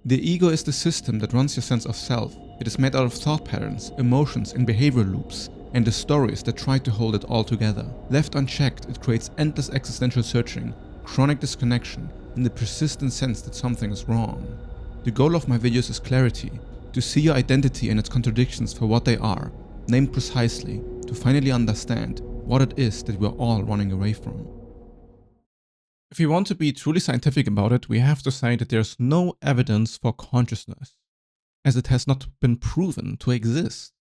The ego is the system that runs your sense of self. It is made out of thought patterns, emotions, and behavioral loops, and the stories that try to hold it all together. Left unchecked, it creates endless existential searching, chronic disconnection, and the persistent sense that something is wrong. The goal of my videos is clarity, to see your identity and its contradictions for what they are, named precisely, to finally understand what it is that we're all running away from. If you want to be truly scientific about it, we have to say that there's no evidence for consciousness, as it has not been proven to exist.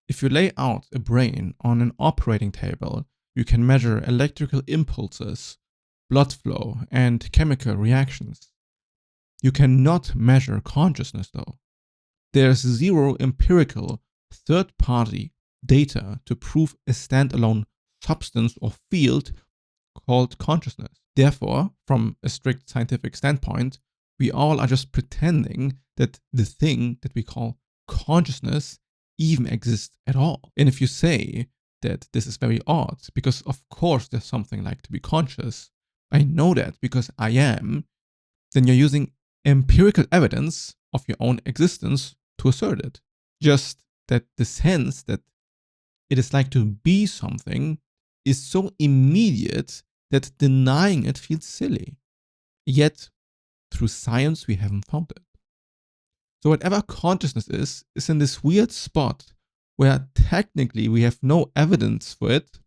If you lay out a brain on an operating table, you can measure electrical impulses, blood flow, and chemical reactions. You cannot measure consciousness though. There's zero empirical, third-party data to prove a standalone substance or field called consciousness. Therefore, from a strict scientific standpoint, we all are just pretending that the thing that we call consciousness even exists at all. And if you say that this is very odd, because of course there's something like to be conscious, I know that because I am, then you're using empirical evidence of your own existence to assert it. Just that the sense that it is like to be something is so immediate that denying it feels silly. Yet, through science, we haven't found it. So whatever consciousness is in this weird spot where technically we have no evidence for it,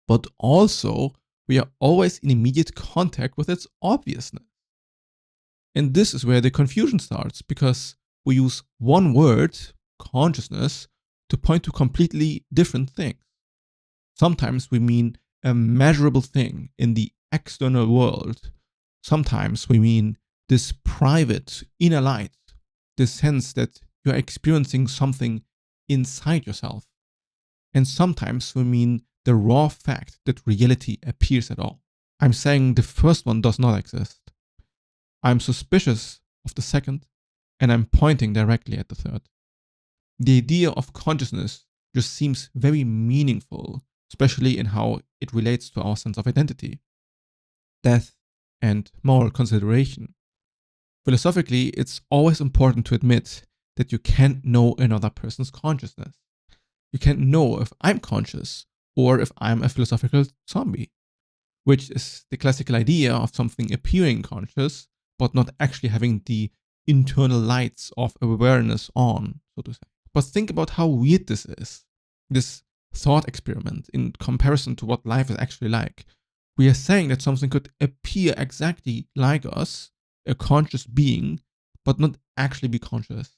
but also we are always in immediate contact with its obviousness. And this is where the confusion starts, because we use one word, consciousness, to point to completely different things. Sometimes we mean a measurable thing in the external world. Sometimes we mean this private inner light, this sense that you're experiencing something inside yourself. And sometimes we mean the raw fact that reality appears at all. I'm saying the first one does not exist. I'm suspicious of the second, and I'm pointing directly at the third. The idea of consciousness just seems very meaningful, especially in how it relates to our sense of identity, death, and moral consideration. Philosophically, it's always important to admit that you can't know another person's consciousness. You can't know if I'm conscious or if I'm a philosophical zombie, which is the classical idea of something appearing conscious, but not actually having the internal lights of awareness on, so to say. But think about how weird this is, this thought experiment in comparison to what life is actually like. We are saying that something could appear exactly like us, a conscious being, but not actually be conscious.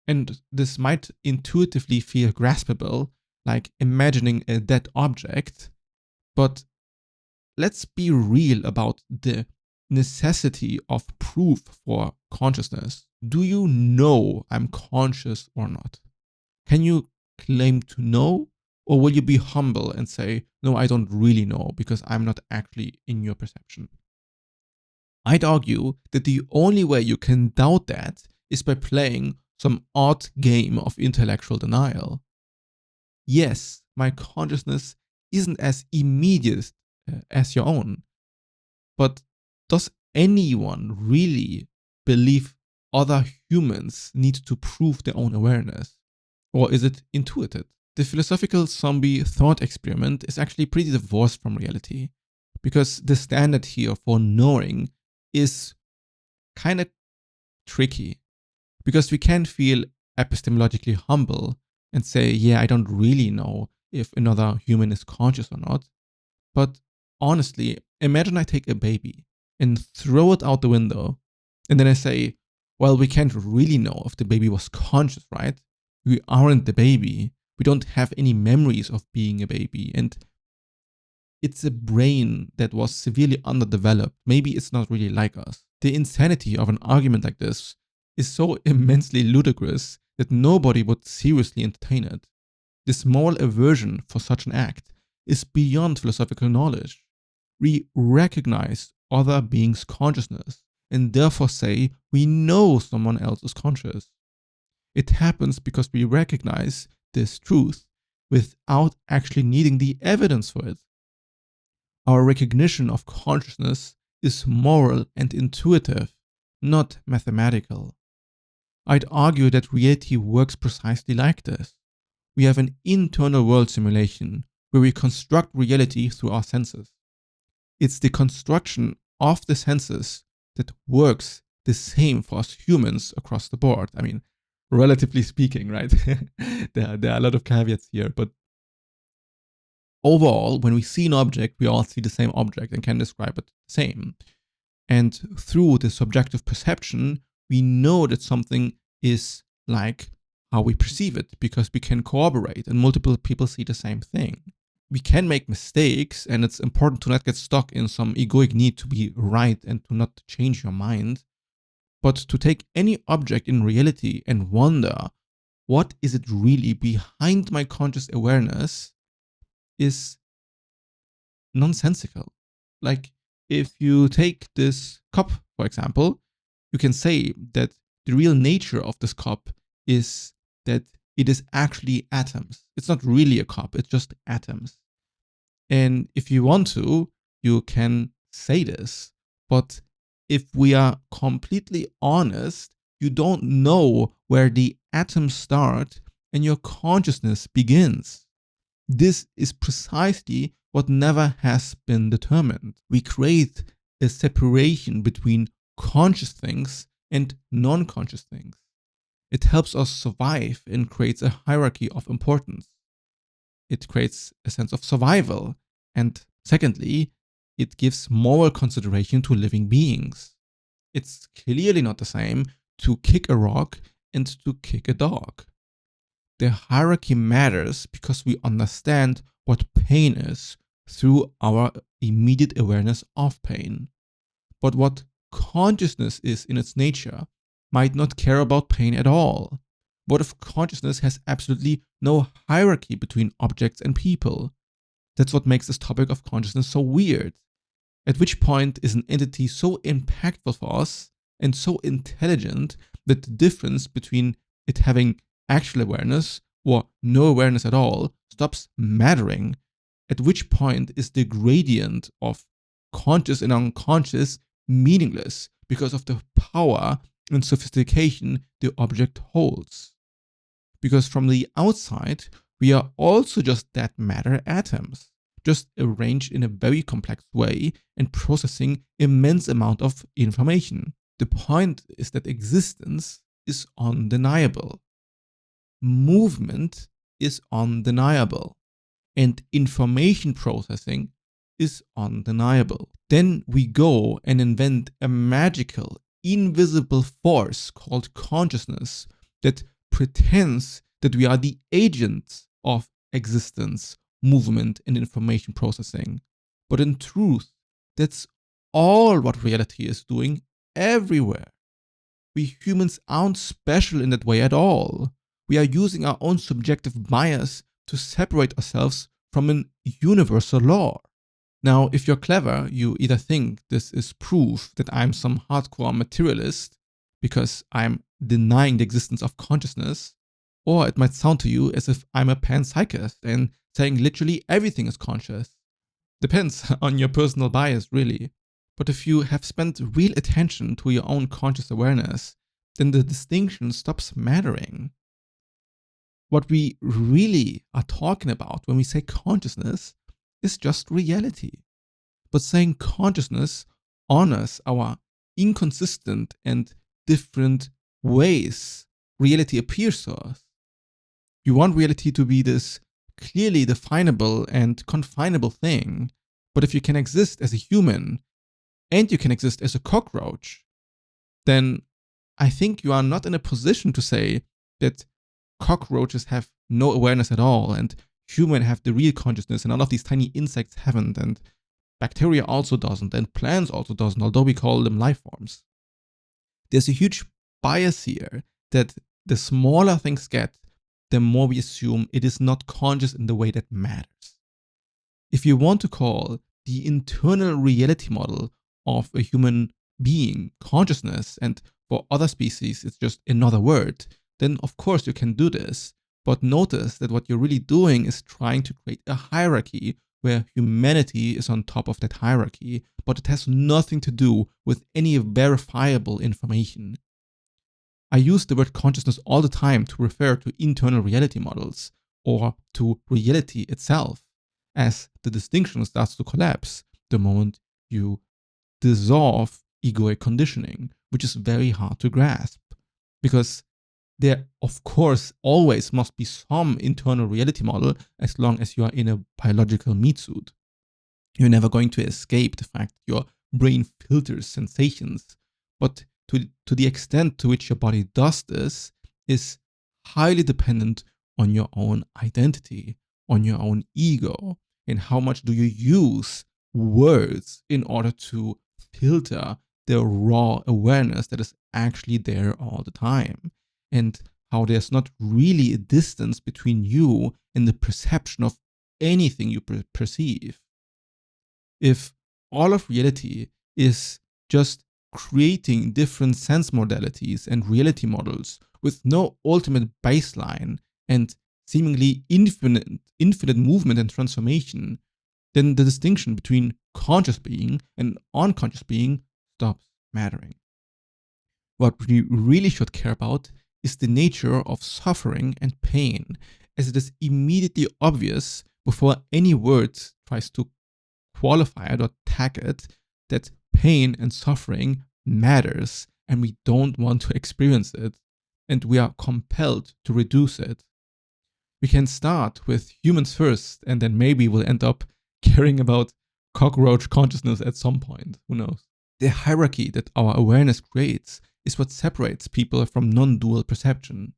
And this might intuitively feel graspable, like imagining a dead object, but let's be real about the necessity of proof for consciousness. Do you know I'm conscious or not? Can you claim to know? Or will you be humble and say, no, I don't really know because I'm not actually in your perception? I'd argue that the only way you can doubt that is by playing some odd game of intellectual denial. Yes, my consciousness isn't as immediate as your own, but does anyone really believe other humans need to prove their own awareness? Or is it intuitive? The philosophical zombie thought experiment is actually pretty divorced from reality, because the standard here for knowing is kind of tricky, because we can feel epistemologically humble and say, yeah, I don't really know if another human is conscious or not. But honestly, imagine I take a baby and throw it out the window, and then I say, well, we can't really know if the baby was conscious, right? We aren't the baby. We don't have any memories of being a baby, and it's a brain that was severely underdeveloped. Maybe it's not really like us. The insanity of an argument like this is so immensely ludicrous that nobody would seriously entertain it. This moral aversion for such an act is beyond philosophical knowledge. We recognize other beings' consciousness and therefore say we know someone else is conscious. It happens because we recognize this truth without actually needing the evidence for it. Our recognition of consciousness is moral and intuitive, not mathematical. I'd argue that reality works precisely like this. We have an internal world simulation where we construct reality through our senses. It's the construction of the senses that works the same for us humans across the board. I mean, relatively speaking, right? there are a lot of caveats here, but overall, when we see an object, we all see the same object and can describe it the same. And through the subjective perception, we know that something is like how we perceive it because we can corroborate and multiple people see the same thing. We can make mistakes, and it's important to not get stuck in some egoic need to be right and to not change your mind. But to take any object in reality and wonder, what is it really behind my conscious awareness, is nonsensical. Like, if you take this cup, for example, you can say that the real nature of this cup is that it is actually atoms. It's not really a cup, it's just atoms. And if you want to, you can say this. But if we are completely honest, you don't know where the atoms start and your consciousness begins. This is precisely what never has been determined. We create a separation between conscious things and non-conscious things. It helps us survive and creates a hierarchy of importance. It creates a sense of survival. And secondly, it gives moral consideration to living beings. It's clearly not the same to kick a rock and to kick a dog. The hierarchy matters because we understand what pain is through our immediate awareness of pain. But what consciousness is in its nature might not care about pain at all. What if consciousness has absolutely no hierarchy between objects and people? That's what makes this topic of consciousness so weird. At which point is an entity so impactful for us and so intelligent that the difference between it having actual awareness or no awareness at all stops mattering? At which point is the gradient of conscious and unconscious meaningless because of the power and sophistication the object holds? Because from the outside, we are also just that matter atoms, just arranged in a very complex way and processing immense amount of information. The point is that existence is undeniable. Movement is undeniable. And information processing is undeniable. Then we go and invent a magical, invisible force called consciousness that pretends that we are the agents of existence, movement, and information processing. But in truth, that's all what reality is doing everywhere. We humans aren't special in that way at all. We are using our own subjective bias to separate ourselves from an universal law. Now, if you're clever, you either think this is proof that I'm some hardcore materialist because I'm denying the existence of consciousness, or it might sound to you as if I'm a panpsychist and saying literally everything is conscious. Depends on your personal bias, really. But if you have spent real attention to your own conscious awareness, then the distinction stops mattering. What we really are talking about when we say consciousness is just reality. But saying consciousness honors our inconsistent and different ways reality appears to us. You want reality to be this clearly definable and confinable thing, but if you can exist as a human and you can exist as a cockroach, then I think you are not in a position to say that cockroaches have no awareness at all and humans have the real consciousness and all of these tiny insects haven't, and bacteria also doesn't, and plants also doesn't, although we call them life forms. There's a huge bias here that the smaller things get, the more we assume it is not conscious in the way that matters. If you want to call the internal reality model of a human being consciousness, and for other species it's just another word, then of course you can do this. But notice that what you're really doing is trying to create a hierarchy where humanity is on top of that hierarchy, but it has nothing to do with any verifiable information. I use the word consciousness all the time to refer to internal reality models, or to reality itself, as the distinction starts to collapse the moment you dissolve egoic conditioning, which is very hard to grasp. Because there, of course, always must be some internal reality model as long as you are in a biological meat suit. You're never going to escape the fact that your brain filters sensations, but to the extent to which your body does this is highly dependent on your own identity, on your own ego, and how much do you use words in order to filter the raw awareness that is actually there all the time, and how there's not really a distance between you and the perception of anything you perceive. If all of reality is just creating different sense modalities and reality models with no ultimate baseline and seemingly infinite movement and transformation, then the distinction between conscious being and unconscious being stops mattering. What we really should care about is the nature of suffering and pain, as it is immediately obvious before any word tries to qualify it or tag it that pain and suffering matters and we don't want to experience it, and we are compelled to reduce it. We can start with humans first, and then maybe we'll end up caring about cockroach consciousness at some point. Who knows? The hierarchy that our awareness creates is what separates people from non-dual perception.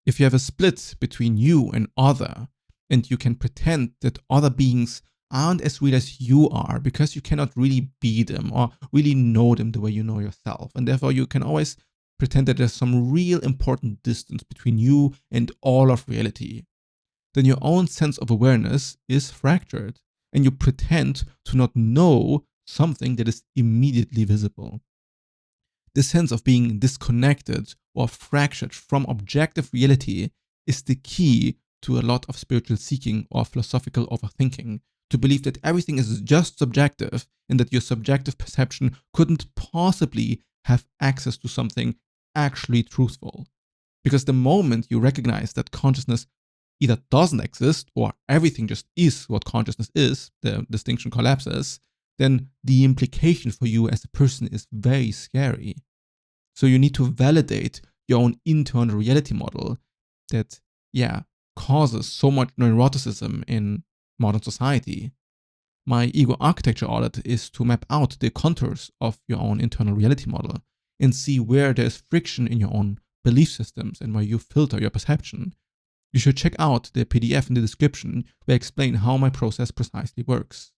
If you have a split between you and other, and you can pretend that other beings aren't as real as you are because you cannot really be them or really know them the way you know yourself, and therefore you can always pretend that there's some real important distance between you and all of reality, then your own sense of awareness is fractured, and you pretend to not know something that is immediately visible. The sense of being disconnected or fractured from objective reality is the key to a lot of spiritual seeking or philosophical overthinking, to believe that everything is just subjective and that your subjective perception couldn't possibly have access to something actually truthful. Because the moment you recognize that consciousness either doesn't exist or everything just is what consciousness is, the distinction collapses, then the implication for you as a person is very scary. So you need to validate your own internal reality model that, causes so much neuroticism in modern society. My ego architecture audit is to map out the contours of your own internal reality model and see where there's friction in your own belief systems and where you filter your perception. You should check out the PDF in the description where I explain how my process precisely works.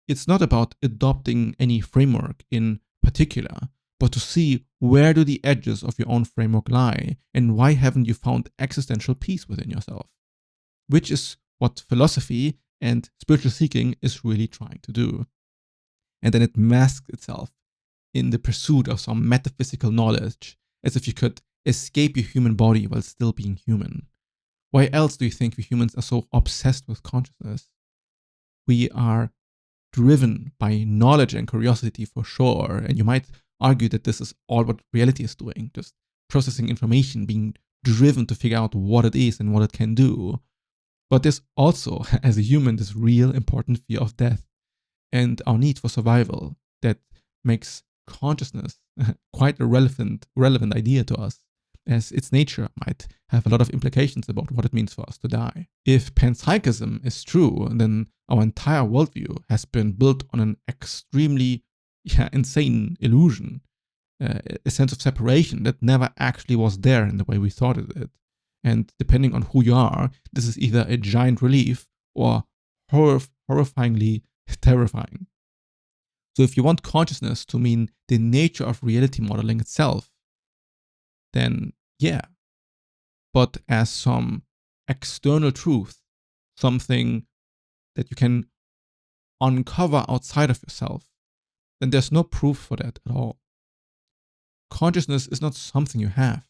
It's not about adopting any framework in particular, but to see where do the edges of your own framework lie and why haven't you found existential peace within yourself, which is what philosophy and spiritual seeking is really trying to do. And then it masks itself in the pursuit of some metaphysical knowledge, as if you could escape your human body while still being human. Why else do you think we humans are so obsessed with consciousness? We are driven by knowledge and curiosity for sure, and you might argue that this is all what reality is doing, just processing information, being driven to figure out what it is and what it can do. But there's also, as a human, this real important fear of death and our need for survival that makes consciousness quite a relevant idea to us, as its nature might have a lot of implications about what it means for us to die. If Panpsychism is true, then our entire worldview has been built on an extremely insane illusion, a sense of separation that never actually was there in the way we thought it did. And depending on who you are, this is either a giant relief or horrifyingly terrifying. So if you want consciousness to mean the nature of reality modeling itself, then but as some external truth, something that you can uncover outside of yourself, then there's no proof for that at all. Consciousness is not something you have.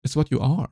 It's what you are.